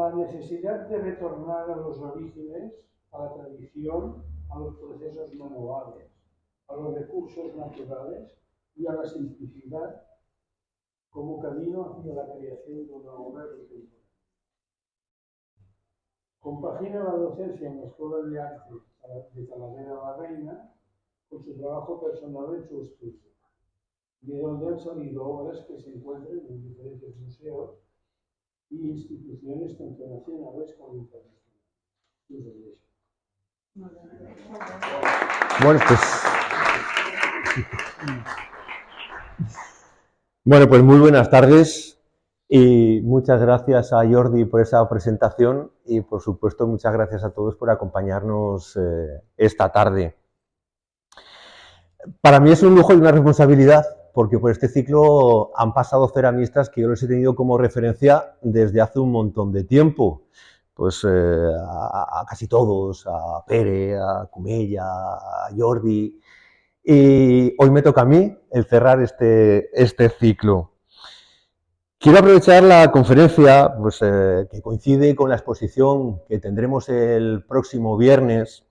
la necesidad de retornar a los orígenes, a la tradición, a los procesos manuales, a los recursos naturales y a la simplicidad como camino hacia la creación de una obra contemporánea. Compagina la docencia en la Escuela de Arte de Talavera la Reina con su trabajo personal en su estudio, de donde han salido obras que se encuentran en diferentes museos y instituciones tanto nacionales como internacionales. Bueno, pues muy buenas tardes y muchas gracias a Jordi por esa presentación y por supuesto muchas gracias a todos por acompañarnos esta tarde. Para mí es un lujo y una responsabilidad porque por este ciclo han pasado ceramistas que yo los he tenido como referencia desde hace un montón de tiempo. Pues a casi todos, a Pere, a Cumella, a Jordi. Y hoy me toca a mí el cerrar este ciclo. Quiero aprovechar la conferencia pues, que coincide con la exposición que tendremos el próximo viernes,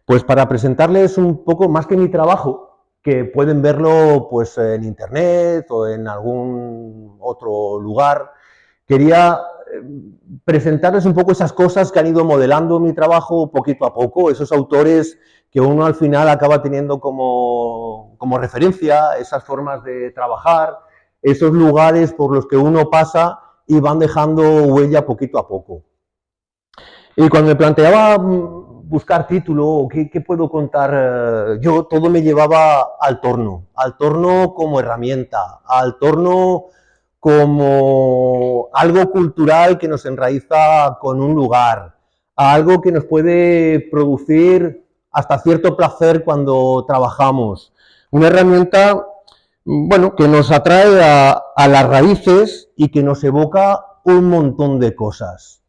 pues para presentarles un poco más que mi trabajo, que pueden verlo pues, en internet o en algún otro lugar. Quería presentarles un poco esas cosas que han ido modelando mi trabajo poquito a poco, esos autores que uno al final acaba teniendo como referencia, esas formas de trabajar, esos lugares por los que uno pasa y van dejando huella poquito a poco. Y cuando me planteaba buscar título, ¿qué puedo contar yo? Todo me llevaba al torno como herramienta, al torno como algo cultural que nos enraiza con un lugar, a algo que nos puede producir hasta cierto placer cuando trabajamos. Una herramienta, bueno, que nos atrae a las raíces y que nos evoca un montón de cosas.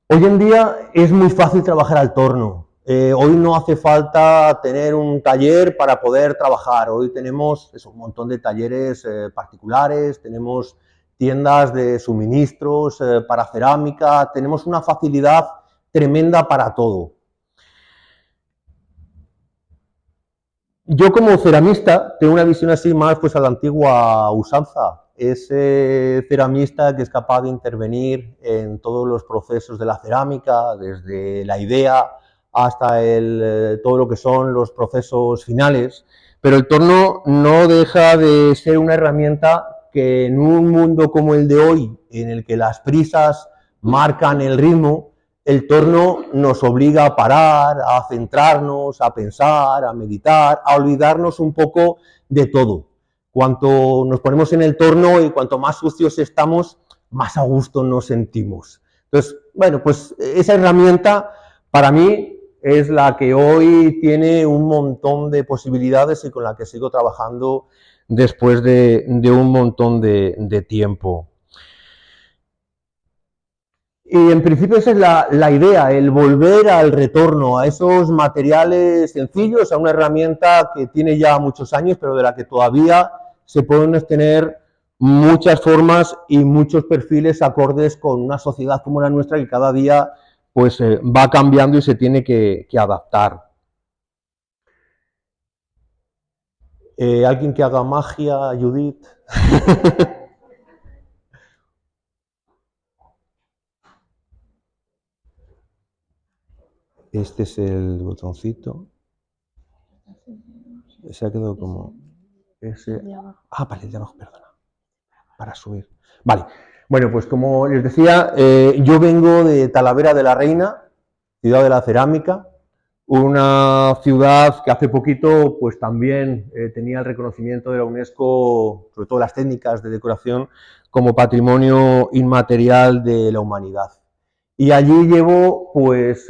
Hoy en día es muy fácil trabajar al torno. Hoy no hace falta tener un taller para poder trabajar. Hoy tenemos un montón de talleres particulares, tenemos tiendas de suministros para cerámica, tenemos una facilidad tremenda para todo. Yo como ceramista tengo una visión así más pues a la antigua usanza. Ese ceramista que es capaz de intervenir en todos los procesos de la cerámica, desde la idea hasta todo lo que son los procesos finales, pero el torno no deja de ser una herramienta que en un mundo como el de hoy, en el que las prisas marcan el ritmo, el torno nos obliga a parar, a centrarnos, a pensar, a meditar, a olvidarnos un poco de todo. Cuanto nos ponemos en el torno y cuanto más sucios estamos, más a gusto nos sentimos. Entonces, bueno, pues esa herramienta para mí es la que hoy tiene un montón de posibilidades y con la que sigo trabajando después de un montón de tiempo. Y en principio esa es la idea, el volver al retorno, a esos materiales sencillos, a una herramienta que tiene ya muchos años, pero de la que todavía se pueden obtener muchas formas y muchos perfiles acordes con una sociedad como la nuestra que cada día pues, va cambiando y se tiene que adaptar. ¿Alguien que haga magia, Judith? Este es el botoncito. Se ha quedado como... ese... Ah, vale, el de abajo, perdona. Para subir. Vale. Bueno, pues como les decía, yo vengo de Talavera de la Reina, ciudad de la cerámica, una ciudad que hace poquito pues también tenía el reconocimiento de la UNESCO, sobre todo las técnicas de decoración, como patrimonio inmaterial de la humanidad. Y allí llevo pues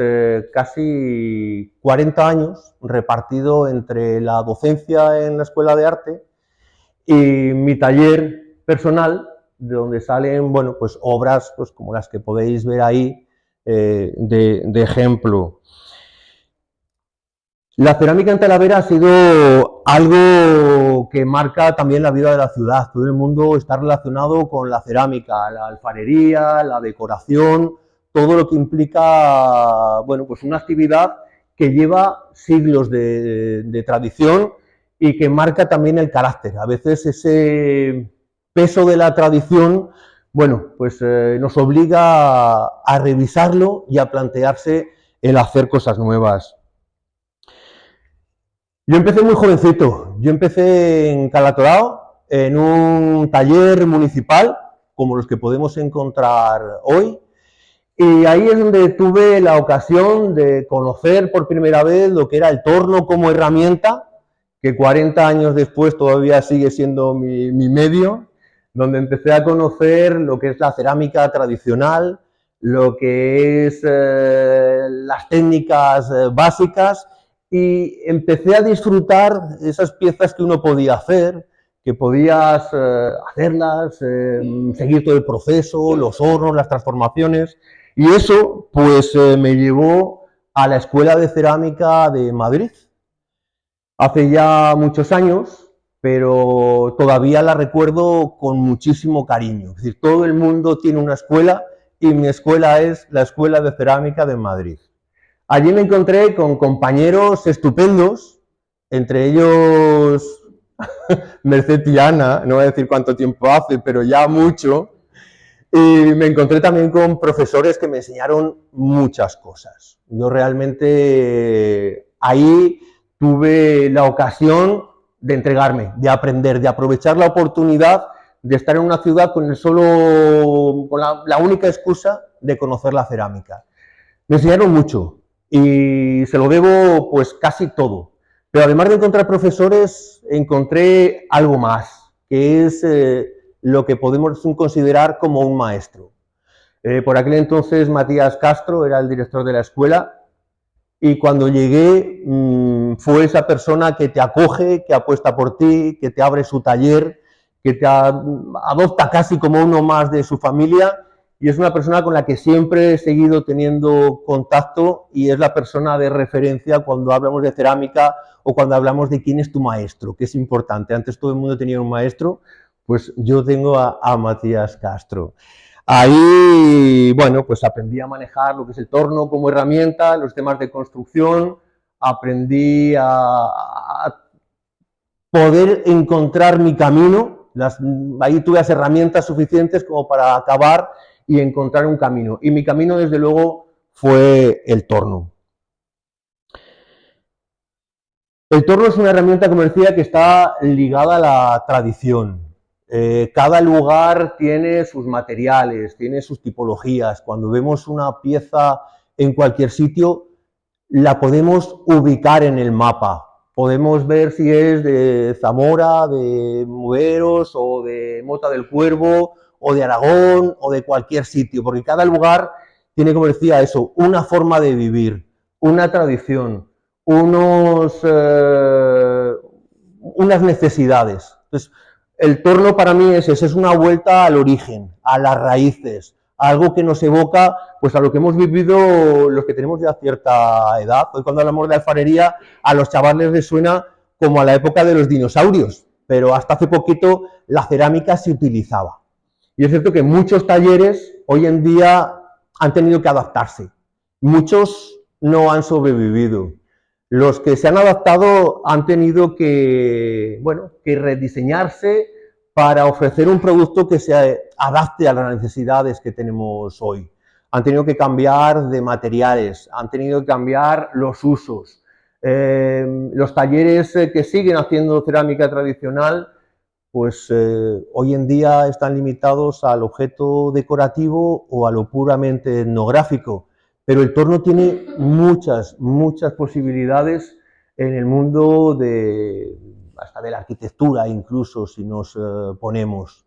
casi 40 años repartido entre la docencia en la Escuela de Arte y mi taller personal, de donde salen bueno, pues obras pues, como las que podéis ver ahí de ejemplo. La cerámica en Talavera ha sido algo pero que marca también la vida de la ciudad. Todo el mundo está relacionado con la cerámica, la alfarería, la decoración, todo lo que implica, bueno, pues una actividad que lleva siglos de tradición y que marca también el carácter. A veces ese peso de la tradición, bueno, pues nos obliga a revisarlo y a plantearse el hacer cosas nuevas. Yo empecé muy jovencito, yo empecé en Calatorao, en un taller municipal, como los que podemos encontrar hoy, y ahí es donde tuve la ocasión de conocer por primera vez lo que era el torno como herramienta, que 40 años después todavía sigue siendo mi medio, donde empecé a conocer lo que es la cerámica tradicional, lo que es las técnicas básicas, y empecé a disfrutar esas piezas que uno podía hacer, que podías hacerlas, seguir todo el proceso, los hornos, las transformaciones, y eso pues me llevó a la Escuela de Cerámica de Madrid. Hace ya muchos años, pero todavía la recuerdo con muchísimo cariño. Es decir, todo el mundo tiene una escuela y mi escuela es la Escuela de Cerámica de Madrid. Allí me encontré con compañeros estupendos, entre ellos Merced Tiana, no voy a decir cuánto tiempo hace, pero ya mucho, y me encontré también con profesores que me enseñaron muchas cosas. Yo realmente ahí tuve la ocasión de entregarme, de aprender, de aprovechar la oportunidad de estar en una ciudad con la única excusa de conocer la cerámica. Me enseñaron mucho y se lo debo pues casi todo. Pero además de encontrar profesores, encontré algo más, que es lo que podemos considerar como un maestro. Por aquel entonces Matías Castro era el director de la escuela y cuando llegué fue esa persona que te acoge, que apuesta por ti, que te abre su taller, que te adopta casi como uno más de su familia, y es una persona con la que siempre he seguido teniendo contacto y es la persona de referencia cuando hablamos de cerámica o cuando hablamos de quién es tu maestro, que es importante. Antes todo el mundo tenía un maestro, pues yo tengo a Matías Castro. Ahí, bueno, pues aprendí a manejar lo que es el torno como herramienta, los temas de construcción, aprendí a poder encontrar mi camino, ahí tuve las herramientas suficientes como para acabar y encontrar un camino. Y mi camino, desde luego, fue el torno. El torno es una herramienta, como decía, que está ligada a la tradición. Cada lugar tiene sus materiales, tiene sus tipologías. Cuando vemos una pieza en cualquier sitio, la podemos ubicar en el mapa. Podemos ver si es de Zamora, de Mueros, o de Mota del Cuervo, o de Aragón, o de cualquier sitio, porque cada lugar tiene, como decía, eso, una forma de vivir, una tradición, unas necesidades. Entonces, el torno para mí es una vuelta al origen, a las raíces, a algo que nos evoca pues a lo que hemos vivido los que tenemos ya cierta edad. Hoy cuando hablamos de alfarería, a los chavales les suena como a la época de los dinosaurios, pero hasta hace poquito la cerámica se utilizaba. Y es cierto que muchos talleres hoy en día han tenido que adaptarse. Muchos no han sobrevivido. Los que se han adaptado han tenido que, bueno, que rediseñarse para ofrecer un producto que se adapte a las necesidades que tenemos hoy. Han tenido que cambiar de materiales, han tenido que cambiar los usos. Los talleres que siguen haciendo cerámica tradicional, pues hoy en día están limitados al objeto decorativo o a lo puramente etnográfico. Pero el torno tiene muchas posibilidades en el mundo hasta de la arquitectura, incluso si nos ponemos.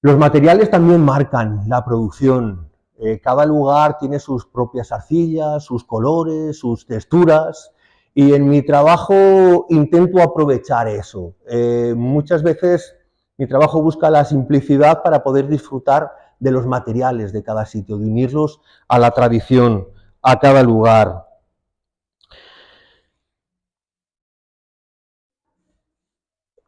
Los materiales también marcan la producción. Cada lugar tiene sus propias arcillas, sus colores, sus texturas, y en mi trabajo intento aprovechar eso. Muchas veces mi trabajo busca la simplicidad para poder disfrutar de los materiales de cada sitio, de unirlos a la tradición, a cada lugar.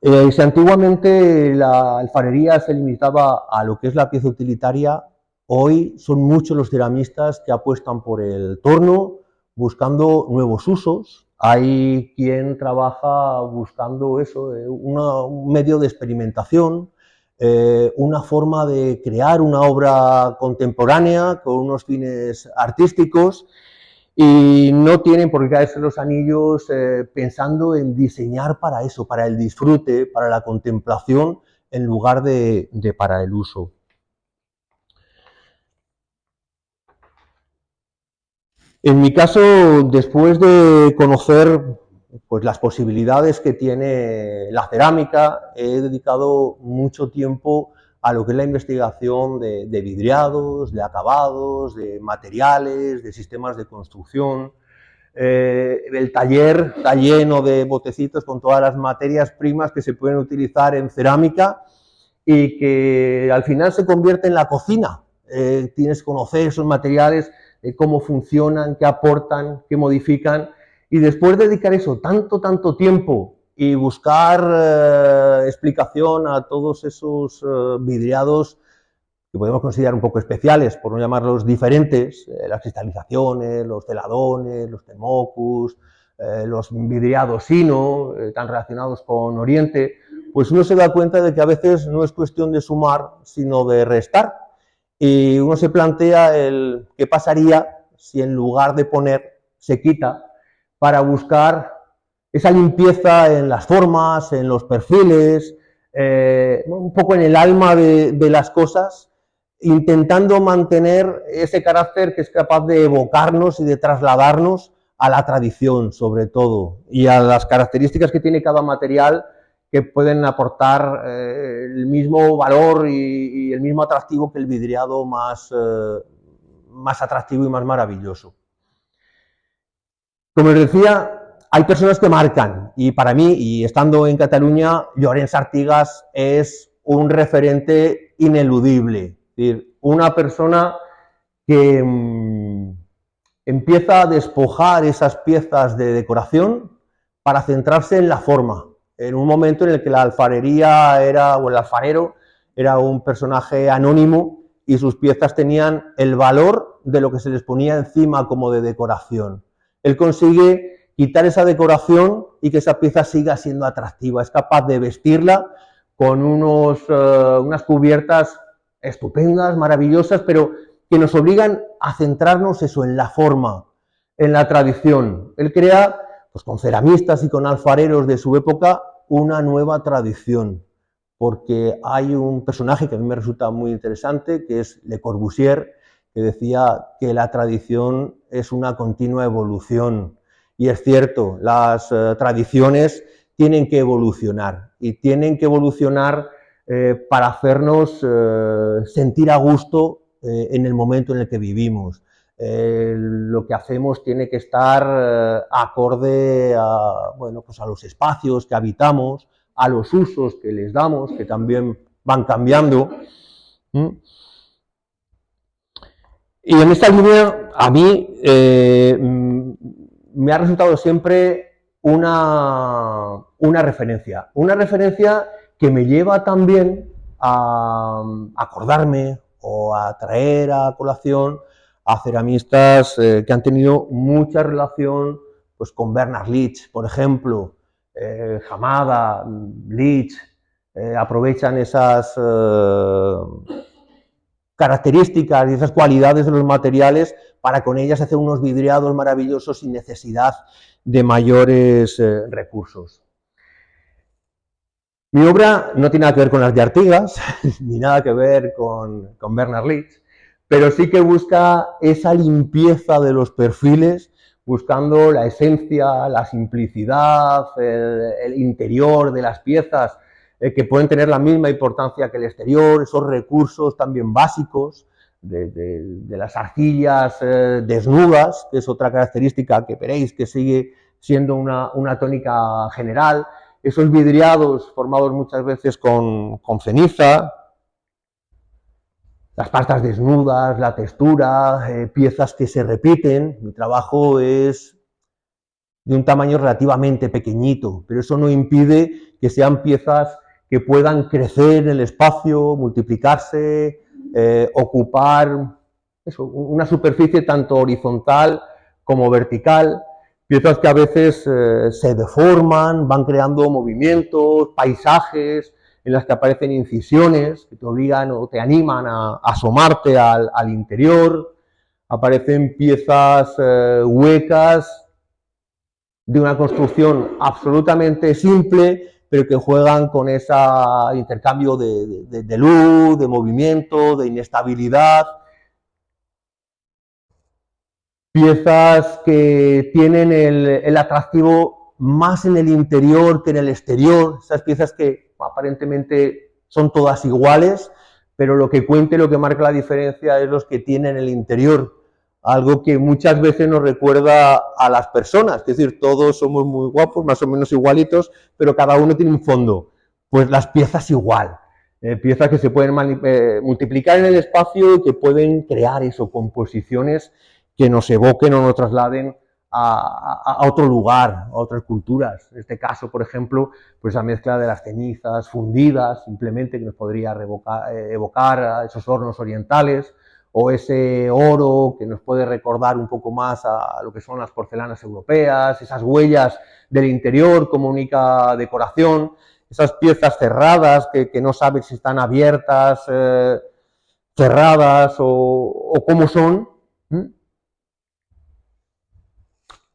Si antiguamente la alfarería se limitaba a lo que es la pieza utilitaria, hoy son muchos los ceramistas que apuestan por el torno, buscando nuevos usos. Hay quien trabaja buscando eso, un medio de experimentación, una forma de crear una obra contemporánea con unos fines artísticos, y no tienen por qué caerse los anillos pensando en diseñar para eso, para el disfrute, para la contemplación, en lugar de para el uso. En mi caso, después de conocer pues, las posibilidades que tiene la cerámica, he dedicado mucho tiempo a lo que es la investigación de vidriados, de acabados, de materiales, de sistemas de construcción. El taller está lleno de botecitos con todas las materias primas que se pueden utilizar en cerámica y que al final se convierte en la cocina. Tienes que conocer esos materiales, cómo funcionan, qué aportan, qué modifican, y después de dedicar eso tanto tiempo y buscar explicación a todos esos vidriados que podemos considerar un poco especiales, por no llamarlos diferentes, las cristalizaciones, los celadones, los temocus, los vidriados sino, tan relacionados con Oriente, pues uno se da cuenta de que a veces no es cuestión de sumar, sino de restar. Y uno se plantea el qué pasaría si en lugar de poner se quita para buscar esa limpieza en las formas, en los perfiles, un poco en el alma de las cosas, intentando mantener ese carácter que es capaz de evocarnos y de trasladarnos a la tradición, sobre todo, y a las características que tiene cada material, que pueden aportar el mismo valor y el mismo atractivo que el vidriado más atractivo y más maravilloso. Como os decía, hay personas que marcan, y para mí, y estando en Cataluña, Llorenç Artigas es un referente ineludible. Es decir, una persona que empieza a despojar esas piezas de decoración para centrarse en la forma, en un momento en el que la alfarería o el alfarero era un personaje anónimo y sus piezas tenían el valor de lo que se les ponía encima como de decoración. Él consigue quitar esa decoración y que esa pieza siga siendo atractiva, es capaz de vestirla con unas cubiertas estupendas, maravillosas, pero que nos obligan a centrarnos eso, en la forma, en la tradición. Él crea, pues con ceramistas y con alfareros de su época, una nueva tradición, porque hay un personaje que a mí me resulta muy interesante, que es Le Corbusier, que decía que la tradición es una continua evolución. Y es cierto, las tradiciones tienen que evolucionar, y tienen que evolucionar para hacernos sentir a gusto en el momento en el que vivimos. Lo que hacemos tiene que estar acorde pues a los espacios que habitamos, a los usos que les damos, que también van cambiando. Y en esta línea, a mí me ha resultado siempre una referencia que me lleva también a acordarme o a traer a colación a ceramistas que han tenido mucha relación pues, con Bernard Leach, por ejemplo. Hamada, Leach, aprovechan esas características y esas cualidades de los materiales para con ellas hacer unos vidriados maravillosos sin necesidad de mayores recursos. Mi obra no tiene nada que ver con las de Artigas, ni nada que ver con Bernard Leach, pero sí que busca esa limpieza de los perfiles, buscando la esencia, la simplicidad, el interior de las piezas, que pueden tener la misma importancia que el exterior, esos recursos también básicos de las arcillas desnudas, que es otra característica que veréis que sigue siendo una tónica general, esos vidriados formados muchas veces con ceniza, las pastas desnudas, la textura, piezas que se repiten. Mi trabajo es de un tamaño relativamente pequeñito, pero eso no impide que sean piezas que puedan crecer en el espacio, multiplicarse, ocupar eso, una superficie tanto horizontal como vertical, piezas que a veces se deforman, van creando movimientos, paisajes en las que aparecen incisiones que te obligan o te animan a asomarte al interior, aparecen piezas huecas de una construcción absolutamente simple, pero que juegan con ese intercambio de luz, de movimiento, de inestabilidad. Piezas que tienen el atractivo más en el interior que en el exterior, esas piezas que aparentemente son todas iguales, pero lo que cuenta y lo que marca la diferencia es los que tienen el interior, algo que muchas veces nos recuerda a las personas, es decir, todos somos muy guapos, más o menos igualitos, pero cada uno tiene un fondo, pues las piezas igual. Piezas que se pueden multiplicar en el espacio y que pueden crear eso, composiciones que nos evoquen o nos trasladen a otro lugar, a otras culturas. En este caso, por ejemplo, pues la mezcla de las cenizas fundidas, simplemente, que nos podría evocar a esos hornos orientales, o ese oro que nos puede recordar un poco más a lo que son las porcelanas europeas, esas huellas del interior como única decoración, esas piezas cerradas que no sabes si están abiertas, cerradas o cómo son,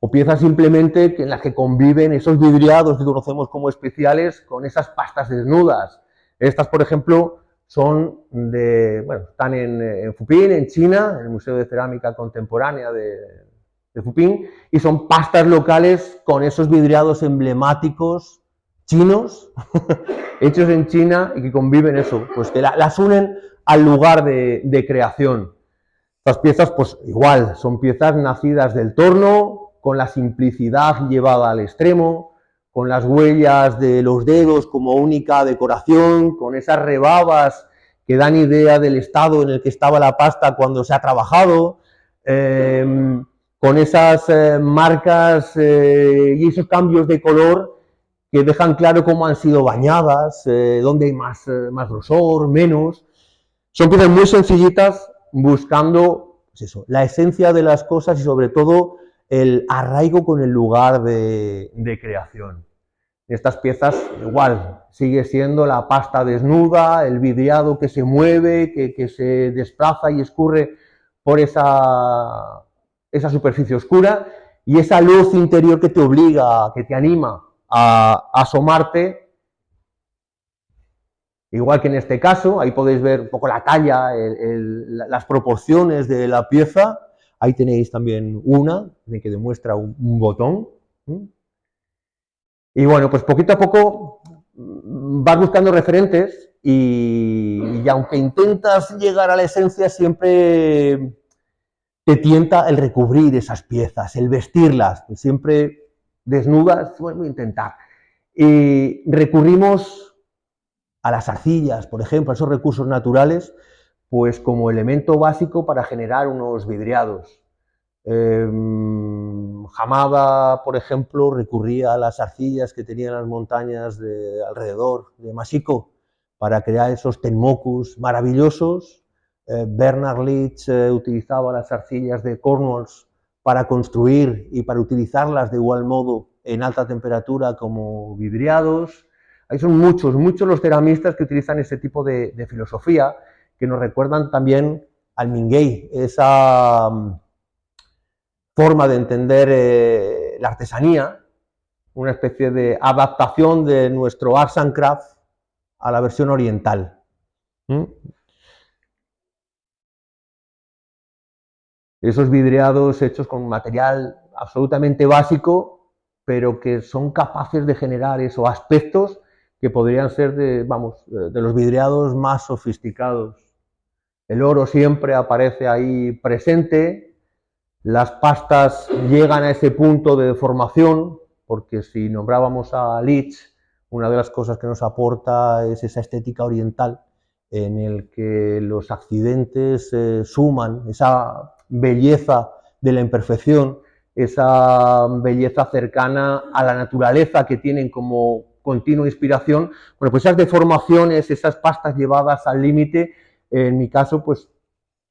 o piezas simplemente en las que conviven esos vidriados que conocemos como especiales con esas pastas desnudas. Estas, por ejemplo, son están en Fupín, en China, en el Museo de Cerámica Contemporánea de Fupín, y son pastas locales con esos vidriados emblemáticos chinos, hechos en China y que conviven eso, pues que las unen al lugar de creación. Estas piezas, pues igual, son piezas nacidas del torno, con la simplicidad llevada al extremo, con las huellas de los dedos como única decoración, con esas rebabas que dan idea del estado en el que estaba la pasta cuando se ha trabajado, con esas marcas y esos cambios de color que dejan claro cómo han sido bañadas, dónde hay más grosor, menos. Son piezas muy sencillitas, buscando pues eso, la esencia de las cosas y sobre todo el arraigo con el lugar de creación. Estas piezas igual, sigue siendo la pasta desnuda, el vidriado que se mueve, que se desplaza y escurre por esa superficie oscura y esa luz interior que te obliga, que te anima a asomarte. Igual que en este caso, ahí podéis ver un poco la talla, las proporciones de la pieza. Ahí tenéis también una que demuestra un botón. Y bueno, pues poquito a poco vas buscando referentes y aunque intentas llegar a la esencia, siempre te tienta el recubrir esas piezas, el vestirlas, siempre desnudas, bueno, intentar. Y recurrimos a las arcillas, por ejemplo, a esos recursos naturales, pues como elemento básico para generar unos vidriados. Hamada, por ejemplo, recurría a las arcillas que tenían las montañas de alrededor de Mashiko para crear esos tenmokus maravillosos. Bernard Leach utilizaba las arcillas de Cornwalls para construir y para utilizarlas de igual modo en alta temperatura como vidriados. Ahí son muchos los ceramistas que utilizan ese tipo de filosofía que nos recuerdan también al Mingei, esa forma de entender la artesanía, una especie de adaptación de nuestro arts and crafts a la versión oriental. Esos vidriados hechos con material absolutamente básico, pero que son capaces de generar esos aspectos que podrían ser de los vidriados más sofisticados. El oro siempre aparece ahí presente, las pastas llegan a ese punto de deformación, porque si nombrábamos a Leach, una de las cosas que nos aporta es esa estética oriental, en el que los accidentes suman, esa belleza de la imperfección, esa belleza cercana a la naturaleza que tienen como continua inspiración. Bueno, pues esas deformaciones, esas pastas llevadas al límite, en mi caso, pues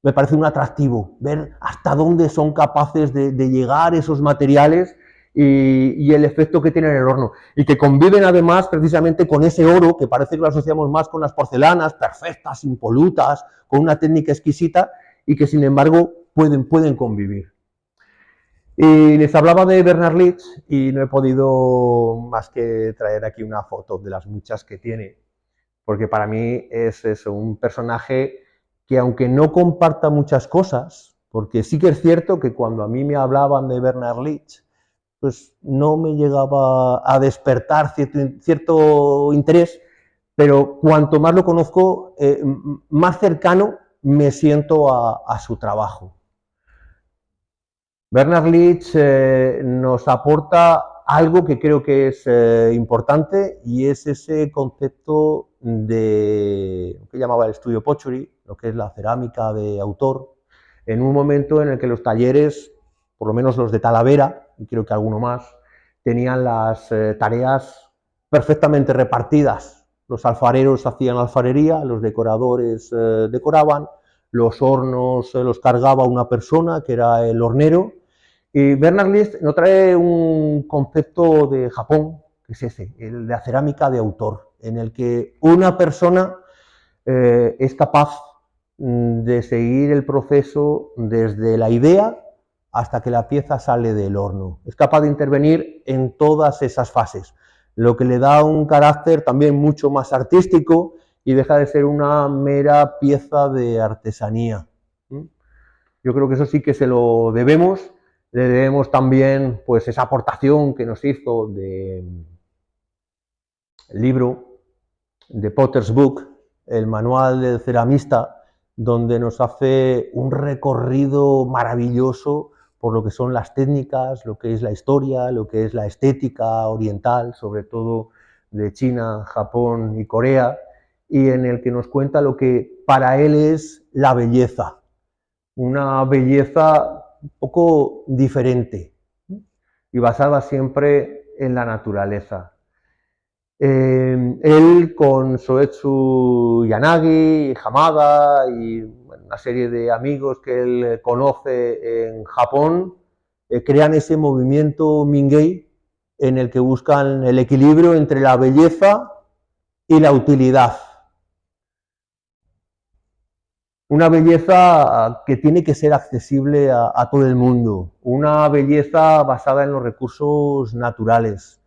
me parece un atractivo, ver hasta dónde son capaces de llegar esos materiales y el efecto que tienen en el horno. Y que conviven además precisamente con ese oro, que parece que lo asociamos más con las porcelanas, perfectas, impolutas, con una técnica exquisita, y que sin embargo pueden convivir. Y les hablaba de Bernard Leach y no he podido más que traer aquí una foto de las muchas que tiene, porque para mí es eso, un personaje que aunque no comparta muchas cosas, porque sí que es cierto que cuando a mí me hablaban de Bernard Leach, pues no me llegaba a despertar cierto interés, pero cuanto más lo conozco, más cercano me siento a su trabajo. Bernard Leach nos aporta algo que creo que es importante, y es ese concepto de lo que llamaba el estudio pottery, lo que es la cerámica de autor, en un momento en el que los talleres, por lo menos los de Talavera, y creo que alguno más, tenían las tareas perfectamente repartidas. Los alfareros hacían alfarería, los decoradores decoraban, los hornos los cargaba una persona, que era el hornero. Y Bernard Leach nos trae un concepto de Japón, que es ese, el de la cerámica de autor, en el que una persona es capaz de seguir el proceso desde la idea hasta que la pieza sale del horno. Es capaz de intervenir en todas esas fases, lo que le da un carácter también mucho más artístico y deja de ser una mera pieza de artesanía. Yo creo que eso sí que se lo debemos. Le debemos también pues esa aportación que nos hizo del libro de Potter's Book, el manual del ceramista, donde nos hace un recorrido maravilloso por lo que son las técnicas, lo que es la historia, lo que es la estética oriental, sobre todo de China, Japón y Corea, y en el que nos cuenta lo que para él es la belleza, una belleza un poco diferente y basada siempre en la naturaleza. Él con Soetsu Yanagi, Hamada y una serie de amigos que él conoce en Japón, crean ese movimiento Mingei en el que buscan el equilibrio entre la belleza y la utilidad. Una belleza que tiene que ser accesible a todo el mundo, una belleza basada en los recursos naturales,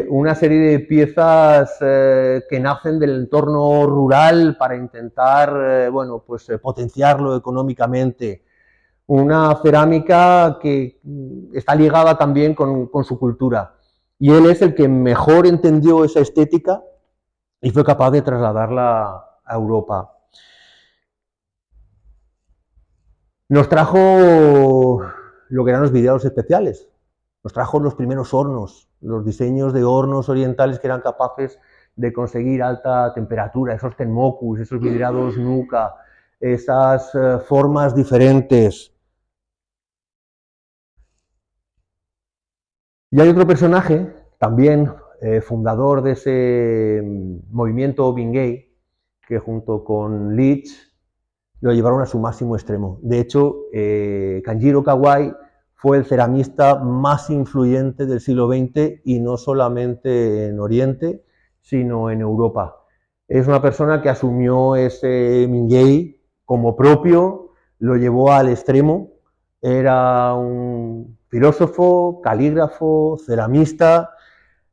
una serie de piezas que nacen del entorno rural para intentar bueno, pues, potenciarlo económicamente, una cerámica que está ligada también con su cultura. Y él es el que mejor entendió esa estética y fue capaz de trasladarla a Europa. Nos trajo lo que eran los vidriados especiales, nos trajo los primeros hornos, los diseños de hornos orientales que eran capaces de conseguir alta temperatura, esos tenmokus, esos vidriados nuka, esas formas diferentes. Y hay otro personaje, también fundador de ese movimiento Bingei, que junto con Leach lo llevaron a su máximo extremo. De hecho, Kanjiro Kawai fue el ceramista más influyente del siglo XX, y no solamente en Oriente, sino en Europa. Es una persona que asumió ese Mingei como propio, lo llevó al extremo, era un filósofo, calígrafo, ceramista.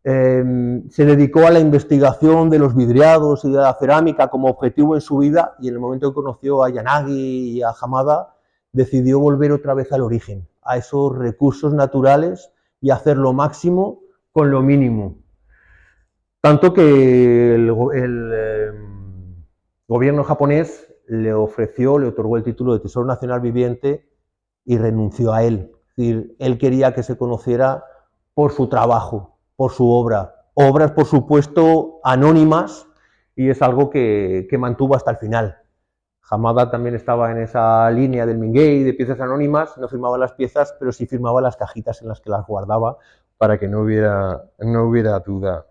Se dedicó a la investigación de los vidriados y de la cerámica como objetivo en su vida, y en el momento que conoció a Yanagi y a Hamada decidió volver otra vez al origen, a esos recursos naturales, y hacer lo máximo con lo mínimo. Tanto que el gobierno japonés le otorgó el título de Tesoro Nacional Viviente y renunció a él. Es decir, él quería que se conociera por su trabajo, por su obra. Obras, por supuesto, anónimas, y es algo que mantuvo hasta el final. Hamada también estaba en esa línea del Mingei de piezas anónimas, no firmaba las piezas, pero sí firmaba las cajitas en las que las guardaba para que no hubiera duda.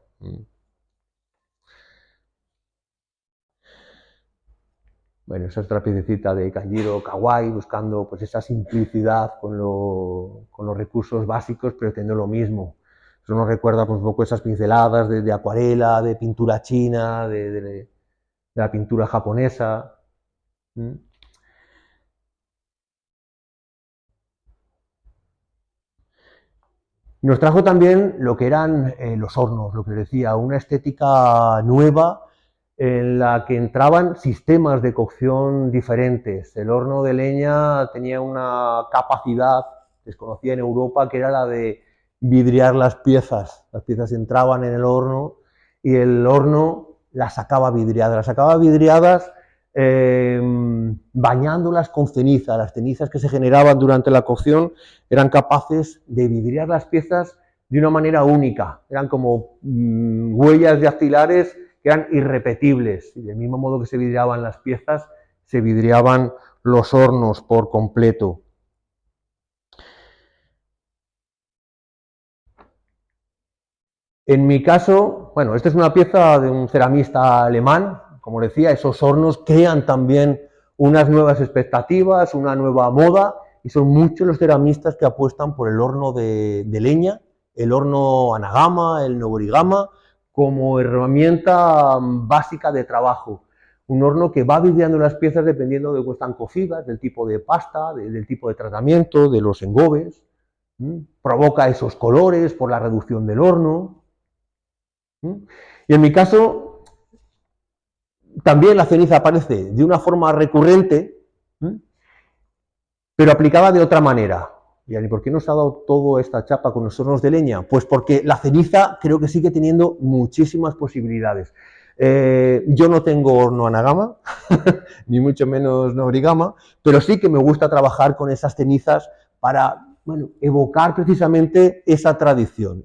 Bueno, esa es otra piececita de Kanjiro Kawai, buscando pues esa simplicidad con los recursos básicos, pero teniendo lo mismo. Eso nos recuerda pues, un poco esas pinceladas de acuarela, de pintura china, de la pintura japonesa. Nos trajo también lo que eran los hornos, lo que decía, una estética nueva en la que entraban sistemas de cocción diferentes. El horno de leña tenía una capacidad desconocida en Europa, que era la de vidriar las piezas. Las piezas entraban en el horno y el horno las sacaba vidriadas bañándolas con ceniza. Las cenizas que se generaban durante la cocción eran capaces de vidriar las piezas de una manera única. Eran como huellas dactilares que eran irrepetibles. Y del mismo modo que se vidriaban las piezas, se vidriaban los hornos por completo. En mi caso, bueno, esta es una pieza de un ceramista alemán. Como decía, esos hornos crean también unas nuevas expectativas, una nueva moda, y son muchos los ceramistas que apuestan por el horno de leña, el horno Anagama, el Noborigama, como herramienta básica de trabajo. Un horno que va vidriando las piezas dependiendo de cómo están cocidas, del tipo de pasta, del tipo de tratamiento, de los engobes. Provoca esos colores por la reducción del horno. Y en mi caso, también la ceniza aparece de una forma recurrente, pero aplicada de otra manera. ¿Y por qué nos ha dado toda esta chapa con los hornos de leña? Pues porque la ceniza creo que sigue teniendo muchísimas posibilidades. Yo no tengo horno Anagama, ni mucho menos Noborigama, pero sí que me gusta trabajar con esas cenizas para, bueno, evocar precisamente esa tradición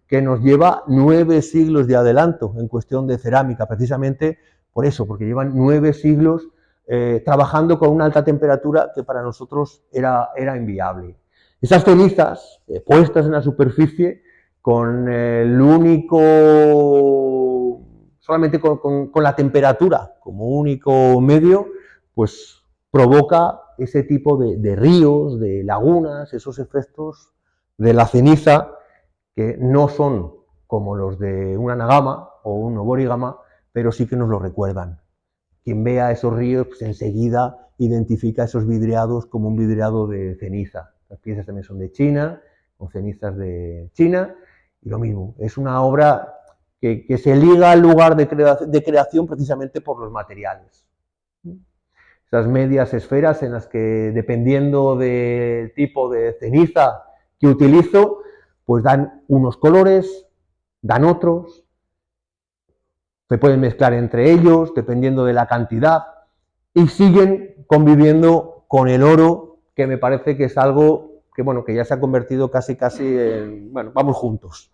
que nos lleva 9 siglos de adelanto en cuestión de cerámica, precisamente por eso, porque llevan 9 siglos trabajando con una alta temperatura que para nosotros era inviable. Esas cenizas puestas en la superficie con el único, solamente con la temperatura como único medio, pues provoca ese tipo de ríos, de lagunas, esos efectos de la ceniza que no son como los de un Anagama o un Noborigama, pero sí que nos lo recuerdan. Quien vea esos ríos, pues enseguida identifica esos vidriados como un vidriado de ceniza. Las piezas también son de China, con cenizas de China, y lo mismo, es una obra que se liga al lugar de creación precisamente por los materiales. Esas medias esferas en las que, dependiendo del tipo de ceniza que utilizo, pues dan unos colores, dan otros, se pueden mezclar entre ellos dependiendo de la cantidad y siguen conviviendo con el oro, que me parece que es algo que, bueno, que ya se ha convertido casi en, bueno, vamos juntos.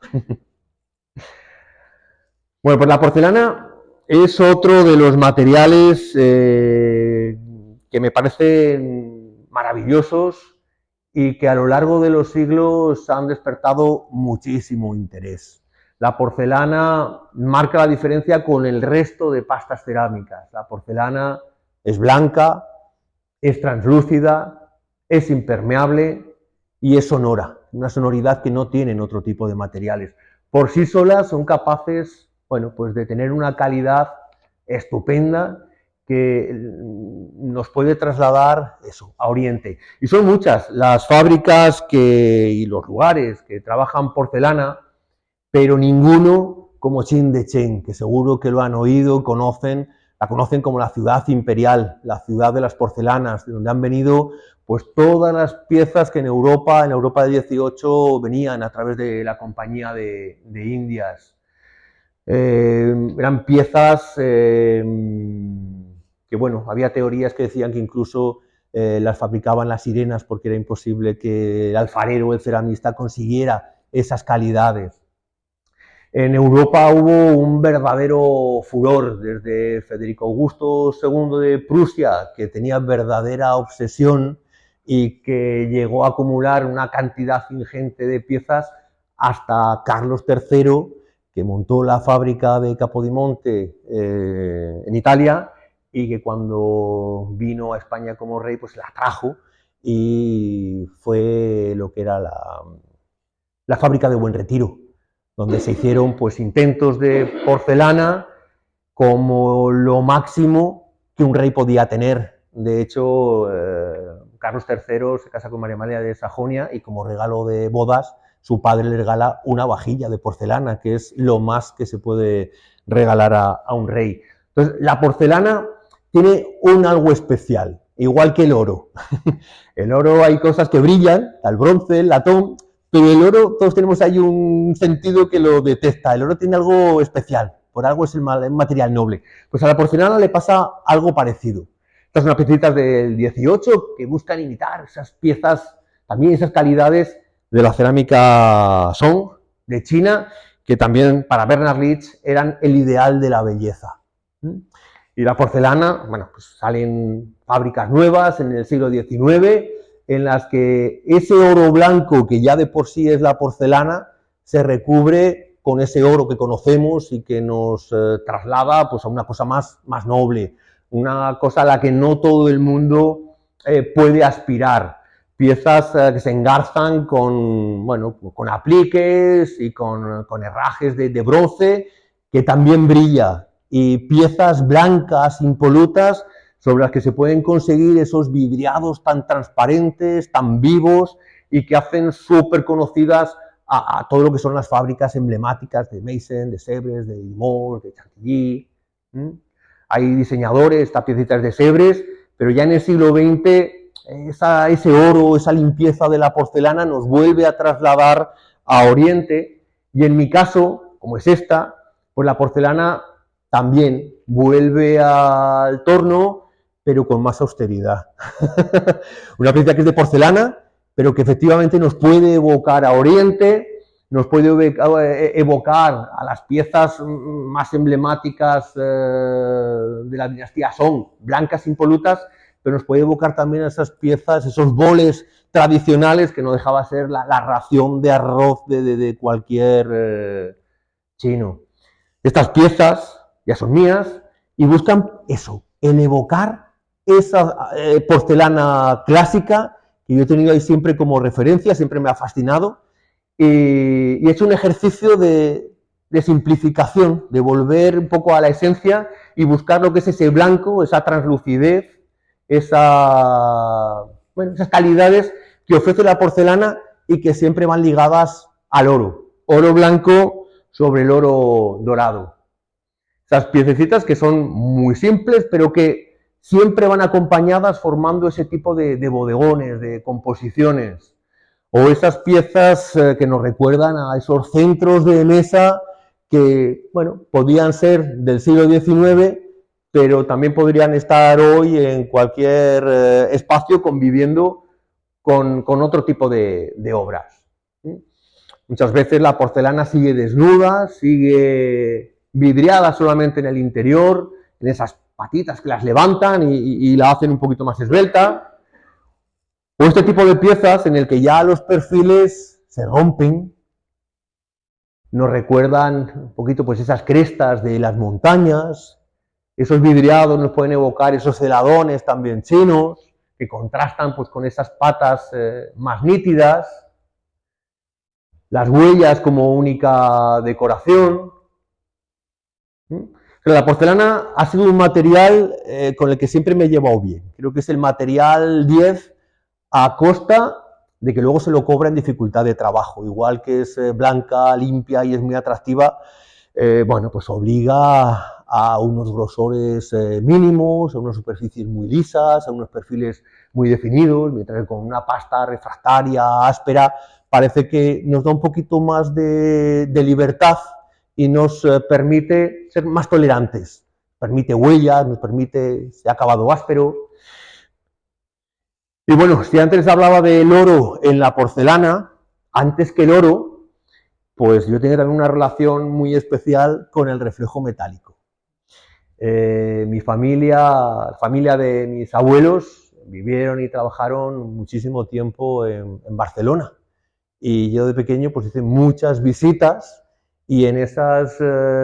Bueno, pues la porcelana es otro de los materiales que me parecen maravillosos y que a lo largo de los siglos han despertado muchísimo interés. La porcelana marca la diferencia con el resto de pastas cerámicas. La porcelana es blanca, es translúcida, es impermeable y es sonora, una sonoridad que no tienen otro tipo de materiales. Por sí solas son capaces, bueno, pues de tener una calidad estupenda que nos puede trasladar eso, a Oriente. Y son muchas las fábricas y los lugares que trabajan porcelana, pero ninguno como Chindecheng, que seguro que lo han oído, la conocen como la ciudad imperial, la ciudad de las porcelanas, de donde han venido pues todas las piezas que en Europa del 18 venían a través de la Compañía de Indias. Eran piezas que, bueno, había teorías que decían que incluso las fabricaban las sirenas porque era imposible que el alfarero o el ceramista consiguiera esas calidades. En Europa hubo un verdadero furor desde Federico Augusto II de Prusia, que tenía verdadera obsesión y que llegó a acumular una cantidad ingente de piezas, hasta Carlos III, que montó la fábrica de Capodimonte en Italia, y que cuando vino a España como rey, pues la trajo, y fue lo que era la fábrica de Buen Retiro, donde se hicieron pues intentos de porcelana como lo máximo que un rey podía tener. De hecho, Carlos III se casa con María Amalia de Sajonia, y como regalo de bodas su padre le regala una vajilla de porcelana, que es lo más que se puede regalar a un rey. Entonces, la porcelana tiene un algo especial, igual que el oro. El oro, hay cosas que brillan, el bronce, el latón, pero el oro, todos tenemos ahí un sentido que lo detecta. El oro tiene algo especial, por algo es el material noble. Pues a la porcelana le pasa algo parecido. Estas son unas piecitas del 18 que buscan imitar esas piezas, también esas calidades de la cerámica Song de China, que también para Bernard Leach eran el ideal de la belleza. Y la porcelana, bueno, pues salen fábricas nuevas en el siglo XIX, en las que ese oro blanco, que ya de por sí es la porcelana, se recubre con ese oro que conocemos y que nos traslada pues a una cosa más noble, una cosa a la que no todo el mundo puede aspirar. Piezas que se engarzan con, bueno, con apliques y con herrajes de bronce, que también brilla, y piezas blancas, impolutas, sobre las que se pueden conseguir esos vidriados tan transparentes, tan vivos, y que hacen súper conocidas a todo lo que son las fábricas emblemáticas de Meissen, de Sèvres, de Limoges, de Chantilly. Hay diseñadores, estas piecitas de Sèvres, pero ya en el siglo XX ese oro, esa limpieza de la porcelana nos vuelve a trasladar a Oriente, y en mi caso, como es esta, pues la porcelana también vuelve al torno, pero con más austeridad. Una pieza que es de porcelana, pero que efectivamente nos puede evocar a Oriente, nos puede evocar a las piezas más emblemáticas de la dinastía Song, blancas impolutas, pero nos puede evocar también a esas piezas, esos boles tradicionales que no dejaba ser la ración de arroz de cualquier chino. Estas piezas ya son mías y buscan eso, el evocar esa porcelana clásica que yo he tenido ahí siempre como referencia, siempre me ha fascinado, y he hecho un ejercicio de simplificación, de volver un poco a la esencia y buscar lo que es ese blanco, esa translucidez, esas calidades que ofrece la porcelana y que siempre van ligadas al oro. Oro blanco sobre el oro dorado. Esas piececitas que son muy simples, pero que siempre van acompañadas formando ese tipo de bodegones, de composiciones. O esas piezas que nos recuerdan a esos centros de mesa que, bueno, podían ser del siglo XIX, pero también podrían estar hoy en cualquier espacio conviviendo con otro tipo de obras. Muchas veces la porcelana sigue desnuda, sigue vidriada solamente en el interior, en esas patitas que las levantan y la hacen un poquito más esbelta. O este tipo de piezas en el que ya los perfiles se rompen, nos recuerdan un poquito pues esas crestas de las montañas, esos vidriados nos pueden evocar esos celadones también chinos, que contrastan pues con esas patas más nítidas, las huellas como única decoración. Pero la porcelana ha sido un material con el que siempre me he llevado bien. Creo que es el material 10 a costa de que luego se lo cobra en dificultad de trabajo. Igual que es blanca, limpia y es muy atractiva, bueno, pues obliga a unos grosores mínimos, a unas superficies muy lisas, a unos perfiles muy definidos, mientras que con una pasta refractaria, áspera, parece que nos da un poquito más de libertad y nos permite ser más tolerantes. Permite huellas, nos permite ese acabado áspero. Y bueno, si antes hablaba del oro en la porcelana, antes que el oro, pues yo tenía también una relación muy especial con el reflejo metálico. Mi familia, la familia de mis abuelos, vivieron y trabajaron muchísimo tiempo en Barcelona. Y yo de pequeño pues hice muchas visitas y en esas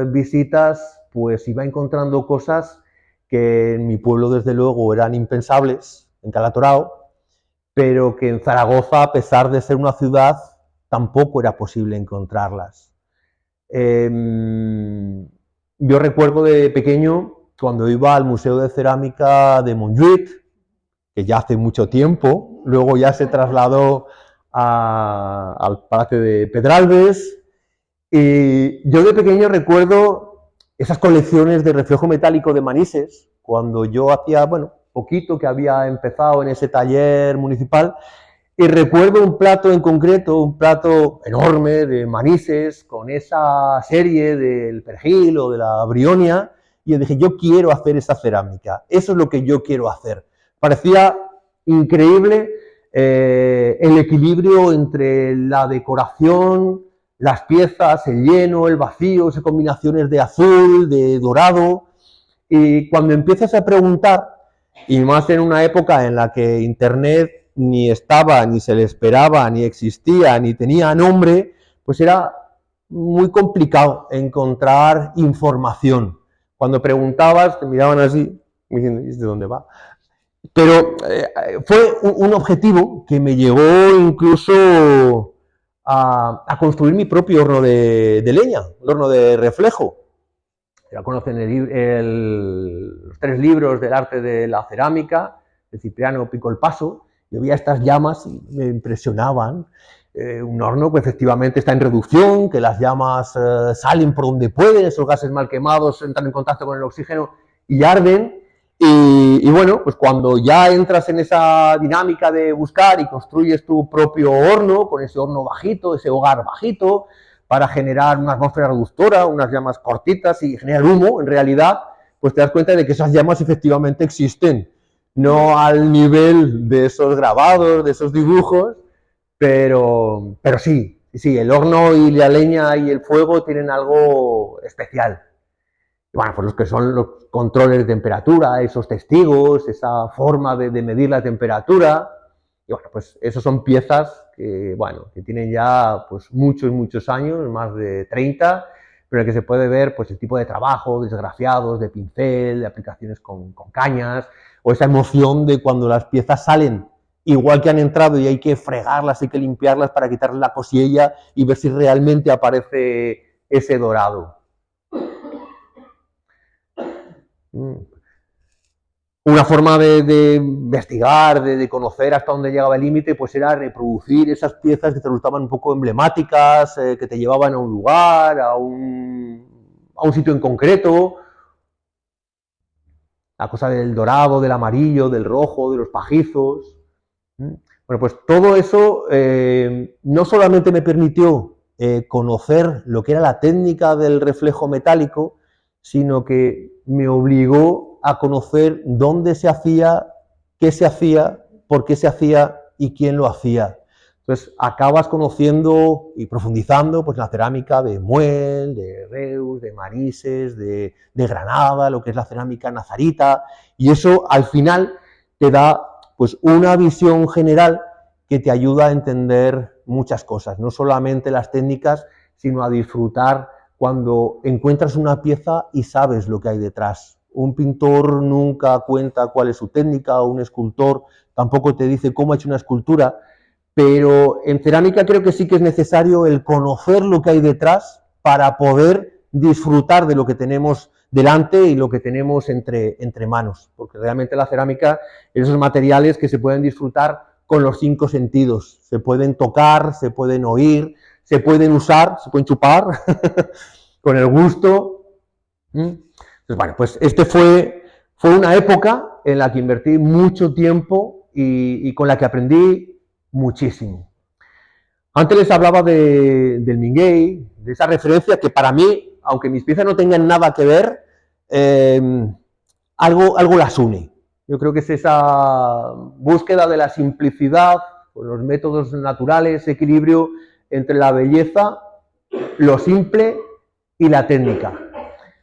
visitas pues iba encontrando cosas que en mi pueblo desde luego eran impensables, en Calatorao, pero que en Zaragoza, a pesar de ser una ciudad, tampoco era posible encontrarlas. Yo recuerdo de pequeño cuando iba al Museo de Cerámica de Montjuïc, que ya hace mucho tiempo, luego ya se trasladó al Palacio de Pedralbes, y yo de pequeño recuerdo esas colecciones de reflejo metálico de Manises, cuando yo hacía, bueno, poquito que había empezado en ese taller municipal, y recuerdo un plato en concreto, un plato enorme de Manises, con esa serie del perejil o de la brionia, y yo dije, yo quiero hacer esa cerámica, eso es lo que yo quiero hacer. Parecía increíble el equilibrio entre la decoración, las piezas, el lleno, el vacío, esas combinaciones de azul, de dorado, y cuando empiezas a preguntar, y más en una época en la que Internet ni estaba, ni se le esperaba, ni existía, ni tenía nombre, pues era muy complicado encontrar información. Cuando preguntabas, te miraban así, diciendo, ¿y de dónde va? Pero fue un objetivo que me llevó incluso a construir mi propio horno de leña, el horno de reflejo. Ya conocen los 3 libros del arte de la cerámica, de Cipriano Pico el Paso. Yo veía estas llamas y me impresionaban. Un horno que efectivamente está en reducción, que las llamas salen por donde pueden, esos gases mal quemados entran en contacto con el oxígeno y arden. Y bueno, pues cuando ya entras en esa dinámica de buscar y construyes tu propio horno, con ese horno bajito, ese hogar bajito, para generar una atmósfera reductora, unas llamas cortitas y generar humo, en realidad, pues te das cuenta de que esas llamas efectivamente existen. No al nivel de esos grabados, de esos dibujos, pero sí, el horno y la leña y el fuego tienen algo especial. Y bueno, pues los que son los controles de temperatura, esos testigos, esa forma de medir la temperatura, y bueno, pues esos son piezas que, bueno, que tienen ya pues muchos años, más de 30, pero en el que se puede ver pues el tipo de trabajo, desgrafiados, de pincel, de aplicaciones con cañas, o esa emoción de cuando las piezas salen igual que han entrado y hay que fregarlas, hay que limpiarlas para quitarle la cosilla y ver si realmente aparece ese dorado. Una forma de investigar, de conocer hasta dónde llegaba el límite, pues era reproducir esas piezas que te resultaban un poco emblemáticas, que te llevaban a un lugar, a un sitio en concreto. La cosa del dorado, del amarillo, del rojo, de los pajizos. Bueno, pues todo eso no solamente me permitió conocer lo que era la técnica del reflejo metálico, sino que me obligó a conocer dónde se hacía, qué se hacía, por qué se hacía y quién lo hacía. Entonces acabas conociendo y profundizando pues, la cerámica de Muel, de Reus, de Manises, de Granada, lo que es la cerámica nazarita, y eso al final te da pues, una visión general que te ayuda a entender muchas cosas, no solamente las técnicas, sino a disfrutar cuando encuentras una pieza y sabes lo que hay detrás. Un pintor nunca cuenta cuál es su técnica, o un escultor tampoco te dice cómo ha hecho una escultura, pero en cerámica creo que sí que es necesario el conocer lo que hay detrás para poder disfrutar de lo que tenemos delante y lo que tenemos entre manos, porque realmente la cerámica es esos materiales que se pueden disfrutar con los 5 sentidos, se pueden tocar, se pueden oír, se pueden usar, se pueden chupar, con el gusto. Entonces, bueno, pues este fue una época en la que invertí mucho tiempo y con la que aprendí muchísimo. Antes les hablaba del Minguell, de esa referencia que para mí, aunque mis piezas no tengan nada que ver, algo las une. Yo creo que es esa búsqueda de la simplicidad, con los métodos naturales, ese equilibrio entre la belleza lo simple y la técnica.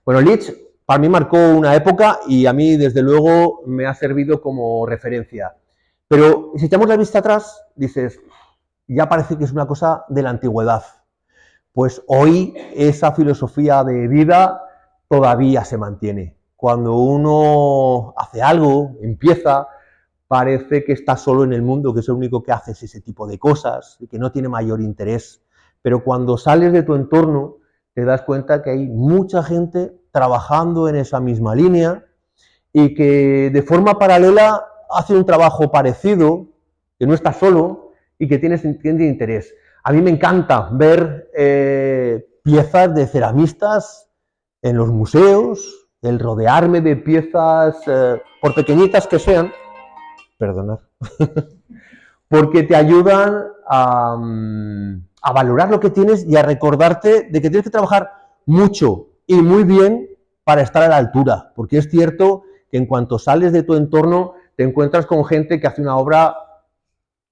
Bueno, Leech para mí marcó una época y a mí desde luego me ha servido como referencia. Pero si echamos la vista atrás, dices, ya parece que es una cosa de la antigüedad. Pues hoy esa filosofía de vida todavía se mantiene. Cuando uno hace algo, empieza, parece que está solo en el mundo, que es el único que hace ese tipo de cosas y que no tiene mayor interés. Pero cuando sales de tu entorno, te das cuenta que hay mucha gente trabajando en esa misma línea y que de forma paralela hace un trabajo parecido, que no está solo y que tiene interés. A mí me encanta ver piezas de ceramistas en los museos, el rodearme de piezas, por pequeñitas que sean, perdonad, porque te ayudan a valorar lo que tienes y a recordarte de que tienes que trabajar mucho y muy bien para estar a la altura, porque es cierto que en cuanto sales de tu entorno te encuentras con gente que hace una obra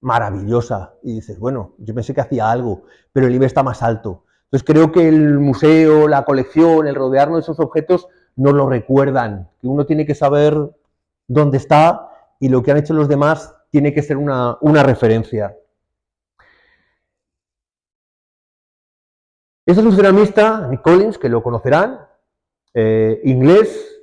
maravillosa y dices, bueno, yo pensé que hacía algo, pero el nivel está más alto. Entonces creo que el museo, la colección, el rodearnos de esos objetos nos lo recuerdan, que uno tiene que saber dónde está y lo que han hecho los demás tiene que ser una referencia. Este es un ceramista, Nick Collins, que lo conocerán, inglés,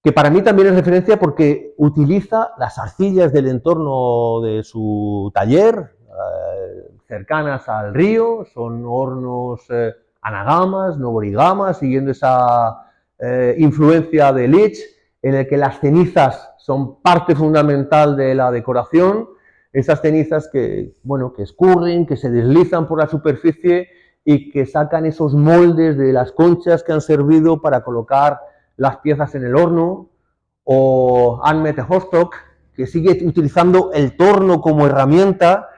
que para mí también es referencia porque utiliza las arcillas del entorno de su taller, cercanas al río, son hornos anagamas, noborigamas, siguiendo esa influencia de Leech, en el que las cenizas son parte fundamental de la decoración, esas cenizas que, bueno, que escurren, que se deslizan por la superficie y que sacan esos moldes de las conchas que han servido para colocar las piezas en el horno, o Anne-Mette Hostock, que sigue utilizando el torno como herramienta,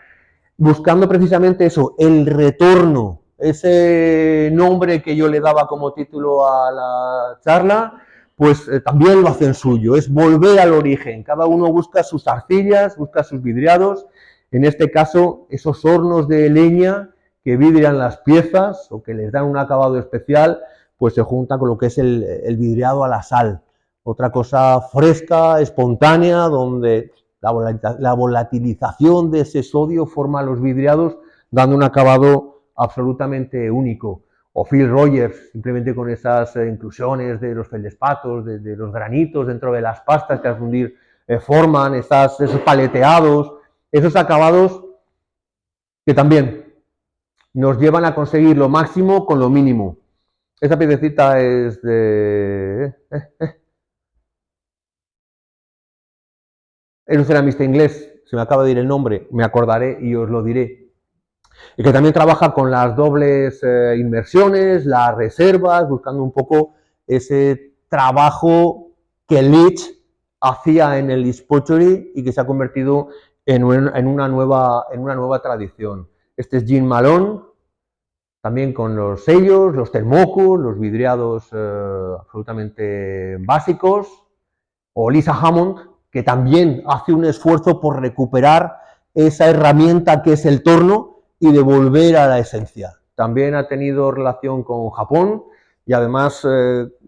buscando precisamente eso, el retorno, ese nombre que yo le daba como título a la charla, pues también lo hacen suyo, es volver al origen, cada uno busca sus arcillas, busca sus vidriados, en este caso esos hornos de leña que vidrian las piezas o que les dan un acabado especial, pues se junta con lo que es el vidriado a la sal, otra cosa fresca, espontánea, donde la volatilización de ese sodio forma los vidriados, dando un acabado absolutamente único. O Phil Rogers, simplemente con esas inclusiones de los feldespatos, de los granitos dentro de las pastas que al fundir forman esos paleteados, esos acabados que también nos llevan a conseguir lo máximo con lo mínimo. Esa piececita es de... Es un ceramista inglés, se me acaba de ir el nombre, me acordaré y os lo diré. Y que también trabaja con las dobles inmersiones, las reservas, buscando un poco ese trabajo que Leech hacía en el Leech Pottery y que se ha convertido en una nueva tradición. Este es Jean Malone, también con los sellos, los termocos, los vidriados absolutamente básicos, o Lisa Hammond, que también hace un esfuerzo por recuperar esa herramienta que es el torno y de volver a la esencia. También ha tenido relación con Japón y además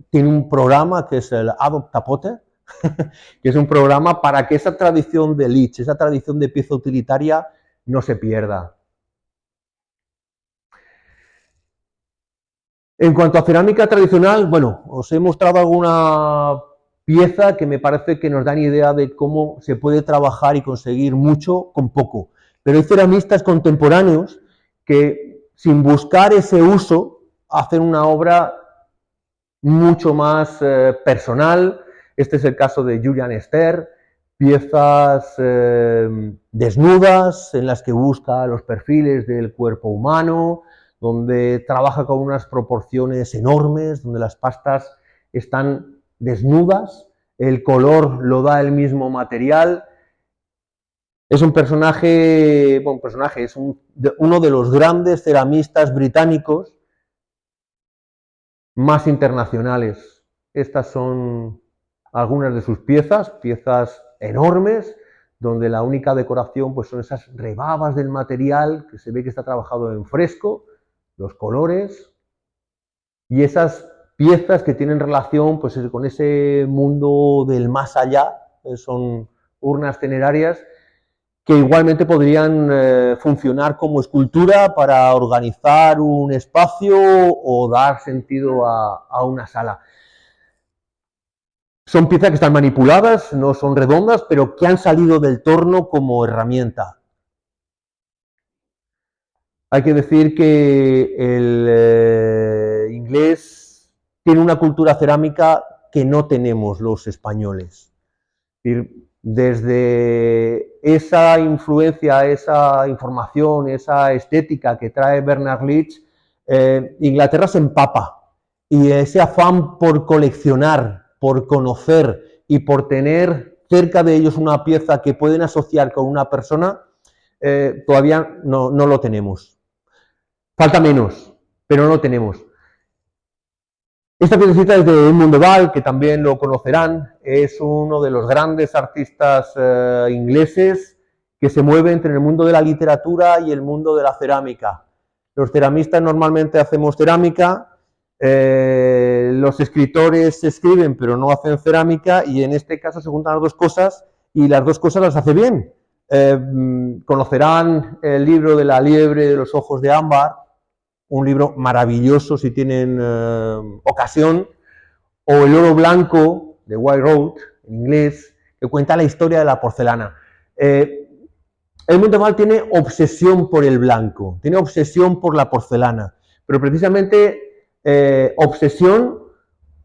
tiene un programa que es el Adoptapote, que es un programa para que esa tradición de Leech, esa tradición de pieza utilitaria no se pierda. En cuanto a cerámica tradicional, bueno, os he mostrado alguna pieza que me parece que nos dan idea de cómo se puede trabajar y conseguir mucho con poco. Pero hay ceramistas contemporáneos que, sin buscar ese uso, hacen una obra mucho más personal. Este es el caso de Julian Esther, piezas desnudas en las que busca los perfiles del cuerpo humano, donde trabaja con unas proporciones enormes, donde las pastas están desnudas, el color lo da el mismo material. Es un personaje, es uno de los grandes ceramistas británicos más internacionales. Estas son algunas de sus piezas enormes, donde la única decoración pues son esas rebabas del material que se ve que está trabajado en fresco, los colores y esas piezas que tienen relación pues, con ese mundo del más allá, son urnas tenerarias que igualmente podrían funcionar como escultura para organizar un espacio o dar sentido a una sala. Son piezas que están manipuladas, no son redondas, pero que han salido del torno como herramienta. Hay que decir que el inglés tiene una cultura cerámica que no tenemos los españoles. Desde esa influencia, esa información, esa estética que trae Bernard Leach, Inglaterra se empapa y ese afán por coleccionar, por conocer y por tener cerca de ellos una pieza que pueden asociar con una persona, todavía no lo tenemos. Falta menos, pero no lo tenemos. Esta piececita es de Edmund de Waal, que también lo conocerán, es uno de los grandes artistas ingleses que se mueve entre el mundo de la literatura y el mundo de la cerámica. Los ceramistas normalmente hacemos cerámica, los escritores escriben pero no hacen cerámica y en este caso se juntan las dos cosas y las dos cosas las hace bien. Conocerán el libro de La liebre de los ojos de ámbar, un libro maravilloso si tienen ocasión, o El oro blanco de White Road, en inglés, que cuenta la historia de la porcelana. Edmund de Waal tiene obsesión por el blanco, tiene obsesión por la porcelana, pero precisamente obsesión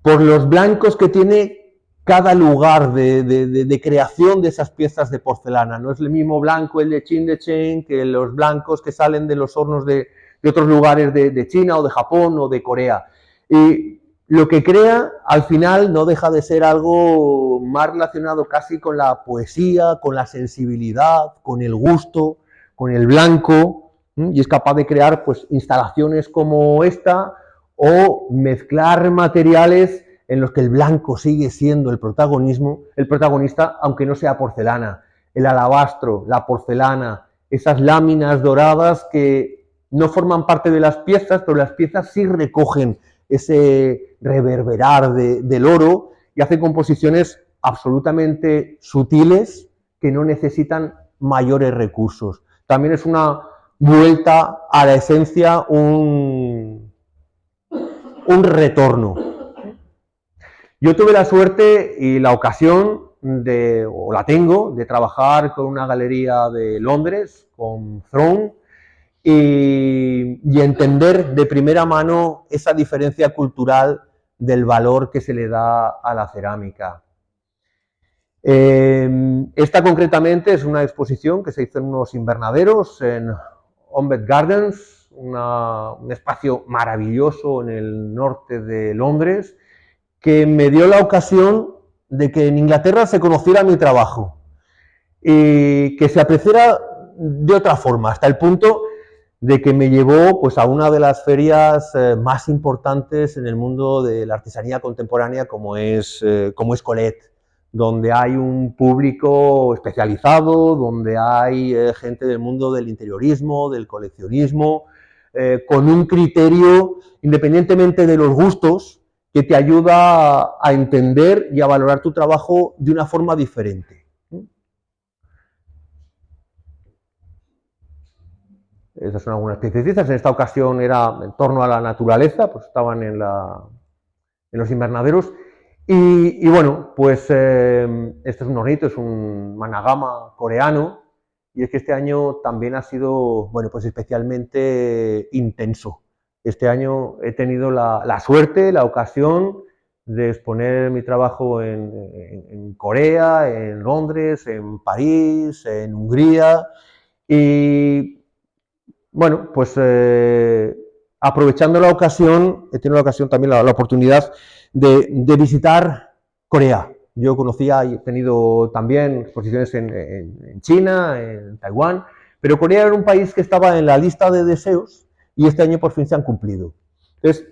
por los blancos que tiene cada lugar de creación de esas piezas de porcelana. No es el mismo blanco el de Chindecheng que los blancos que salen de los hornos de otros lugares de China o de Japón o de Corea. Y lo que crea al final no deja de ser algo más relacionado casi con la poesía, con la sensibilidad, con el gusto, con el blanco, y es capaz de crear pues, instalaciones como esta o mezclar materiales en los que el blanco sigue siendo el protagonista, aunque no sea porcelana. El alabastro, la porcelana, esas láminas doradas que no forman parte de las piezas, pero las piezas sí recogen ese reverberar del oro y hacen composiciones absolutamente sutiles que no necesitan mayores recursos. También es una vuelta a la esencia, un retorno. Yo tuve la suerte y la ocasión o la tengo, de trabajar con una galería de Londres, con Throne, y entender de primera mano esa diferencia cultural del valor que se le da a la cerámica. Esta concretamente es una exposición que se hizo en unos invernaderos en Ombed Gardens, un espacio maravilloso en el norte de Londres, que me dio la ocasión de que en Inglaterra se conociera mi trabajo y que se apreciara de otra forma, hasta el punto de que me llevó pues, a una de las ferias más importantes en el mundo de la artesanía contemporánea como es Colette, donde hay un público especializado, donde hay gente del mundo del interiorismo, del coleccionismo, con un criterio, independientemente de los gustos, que te ayuda a entender y a valorar tu trabajo de una forma diferente. Esas son algunas piececitas. En esta ocasión era en torno a la naturaleza, pues estaban en los invernaderos. Y bueno, pues este es un hornito, es un managama coreano, y es que este año también ha sido, bueno, pues especialmente intenso. Este año he tenido la suerte, la ocasión de exponer mi trabajo en Corea, en Londres, en París, en Hungría, y bueno, pues aprovechando la ocasión, he tenido la ocasión también, la oportunidad de visitar Corea. Yo conocía y he tenido también exposiciones en China, en Taiwán, pero Corea era un país que estaba en la lista de deseos y este año por fin se han cumplido. Entonces,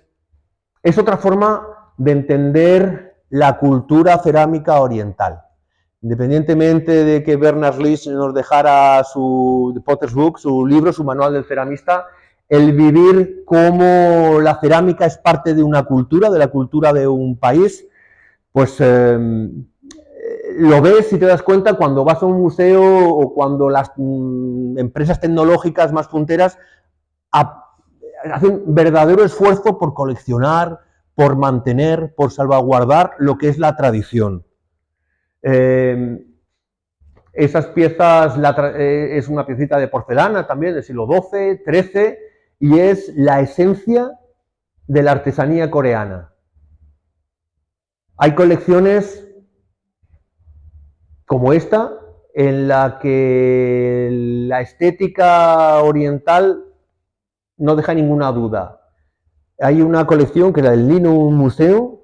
es otra forma de entender la cultura cerámica oriental. Independientemente de que Bernard Leach nos dejara su Potter's Book, su libro, su manual del ceramista, el vivir cómo la cerámica es parte de una cultura, de la cultura de un país, pues lo ves y te das cuenta cuando vas a un museo o cuando las empresas tecnológicas más punteras hacen verdadero esfuerzo por coleccionar, por mantener, por salvaguardar lo que es la tradición. Esas piezas, es una piecita de porcelana también del siglo XII, XIII, y es la esencia de la artesanía coreana. Hay colecciones como esta, en la que la estética oriental no deja ninguna duda. Hay una colección que es la del Linum Museum,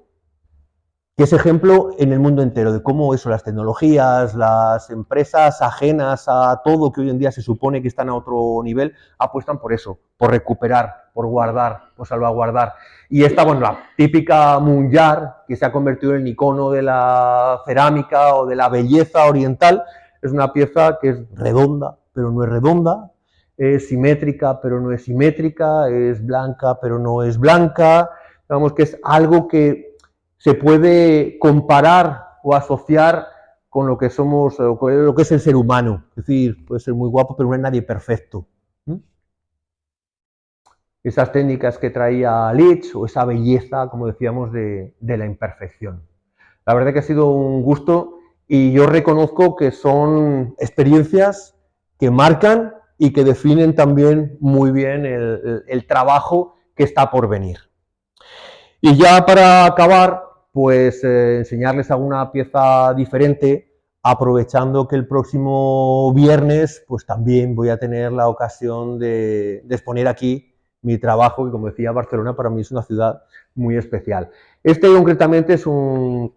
que es ejemplo en el mundo entero de cómo eso, las tecnologías, las empresas ajenas a todo que hoy en día se supone que están a otro nivel, apuestan por eso, por recuperar, por guardar, por salvaguardar. Y esta, bueno, la típica Munjar, que se ha convertido en el icono de la cerámica o de la belleza oriental, es una pieza que es redonda, pero no es redonda, es simétrica, pero no es simétrica, es blanca, pero no es blanca. Digamos que es algo que se puede comparar o asociar con lo que somos, con lo que es el ser humano. Es decir, puede ser muy guapo, pero no es nadie perfecto. Esas técnicas que traía Leach, o esa belleza, como decíamos, de la imperfección. La verdad que ha sido un gusto y yo reconozco que son experiencias que marcan y que definen también muy bien el trabajo que está por venir. Y ya para acabar, pues enseñarles alguna pieza diferente, aprovechando que el próximo viernes pues también voy a tener la ocasión de exponer aquí mi trabajo, que como decía, Barcelona para mí es una ciudad muy especial. Este concretamente es un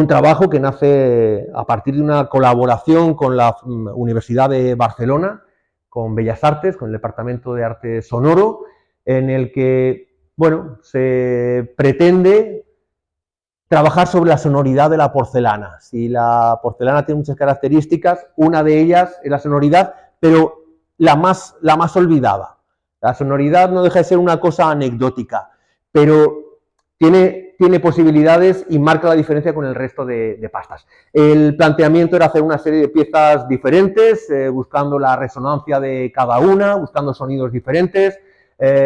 trabajo que nace a partir de una colaboración con la Universidad de Barcelona, con Bellas Artes, con el Departamento de Arte Sonoro, en el que, bueno, se pretende trabajar sobre la sonoridad de la porcelana. Si la porcelana tiene muchas características, una de ellas es la sonoridad, pero la más olvidada. La sonoridad no deja de ser una cosa anecdótica, pero tiene posibilidades y marca la diferencia con el resto de pastas. El planteamiento era hacer una serie de piezas diferentes, buscando la resonancia de cada una, buscando sonidos diferentes,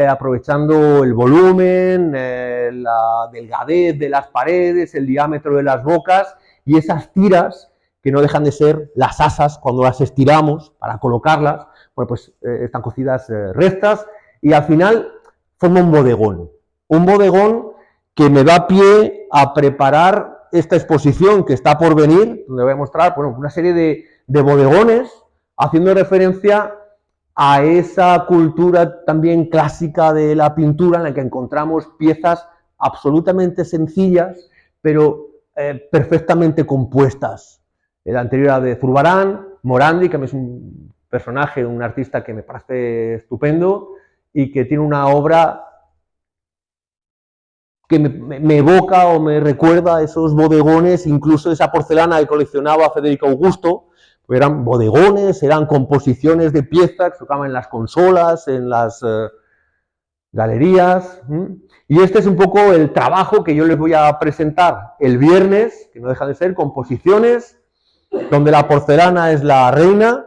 aprovechando el volumen, la delgadez de las paredes, el diámetro de las bocas y esas tiras que no dejan de ser las asas cuando las estiramos para colocarlas, bueno, pues están cocidas rectas y al final forma un bodegón que me da pie a preparar esta exposición que está por venir, donde voy a mostrar, bueno, una serie de bodegones haciendo referencia a esa cultura también clásica de la pintura en la que encontramos piezas absolutamente sencillas, pero perfectamente compuestas. El anterior era de Zurbarán, Morandi, que es un personaje, un artista que me parece estupendo y que tiene una obra que me evoca o me recuerda a esos bodegones, incluso esa porcelana que coleccionaba Federico Augusto. Eran bodegones, eran composiciones de piezas que se tocaban en las consolas, en las galerías. Y este es un poco el trabajo que yo les voy a presentar el viernes, que no deja de ser composiciones, donde la porcelana es la reina,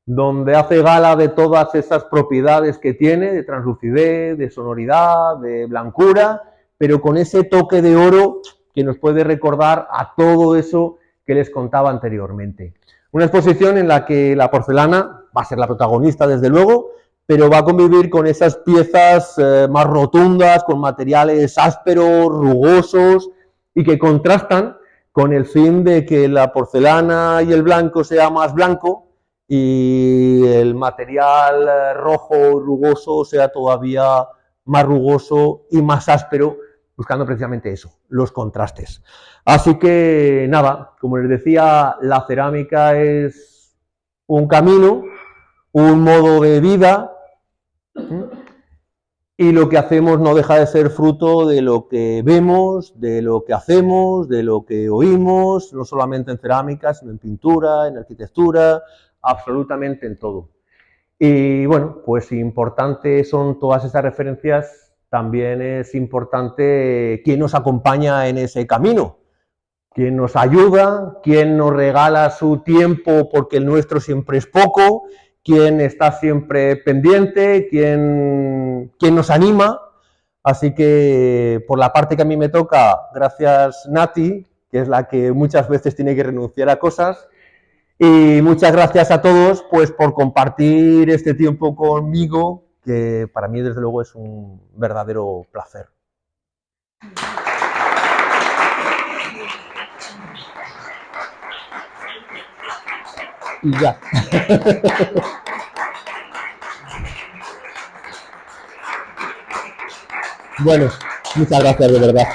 donde hace gala de todas esas propiedades que tiene, de translucidez, de sonoridad, de blancura, pero con ese toque de oro que nos puede recordar a todo eso que les contaba anteriormente. Una exposición en la que la porcelana va a ser la protagonista, desde luego, pero va a convivir con esas piezas más rotundas, con materiales ásperos, rugosos y que contrastan con el fin de que la porcelana y el blanco sea más blanco y el material rojo rugoso sea todavía más rugoso y más áspero, buscando precisamente eso, los contrastes. Así que nada, como les decía, la cerámica es un camino, un modo de vida, y lo que hacemos no deja de ser fruto de lo que vemos, de lo que hacemos, de lo que oímos, no solamente en cerámica, sino en pintura, en arquitectura, absolutamente en todo. Y bueno, pues importante son todas esas referencias, también es importante quién nos acompaña en ese camino, quién nos ayuda, quién nos regala su tiempo porque el nuestro siempre es poco, quién está siempre pendiente, quién nos anima. Así que por la parte que a mí me toca, gracias Nati, que es la que muchas veces tiene que renunciar a cosas, y muchas gracias a todos pues por compartir este tiempo conmigo, que para mí desde luego es un verdadero placer. Y ya. Bueno, muchas gracias de verdad.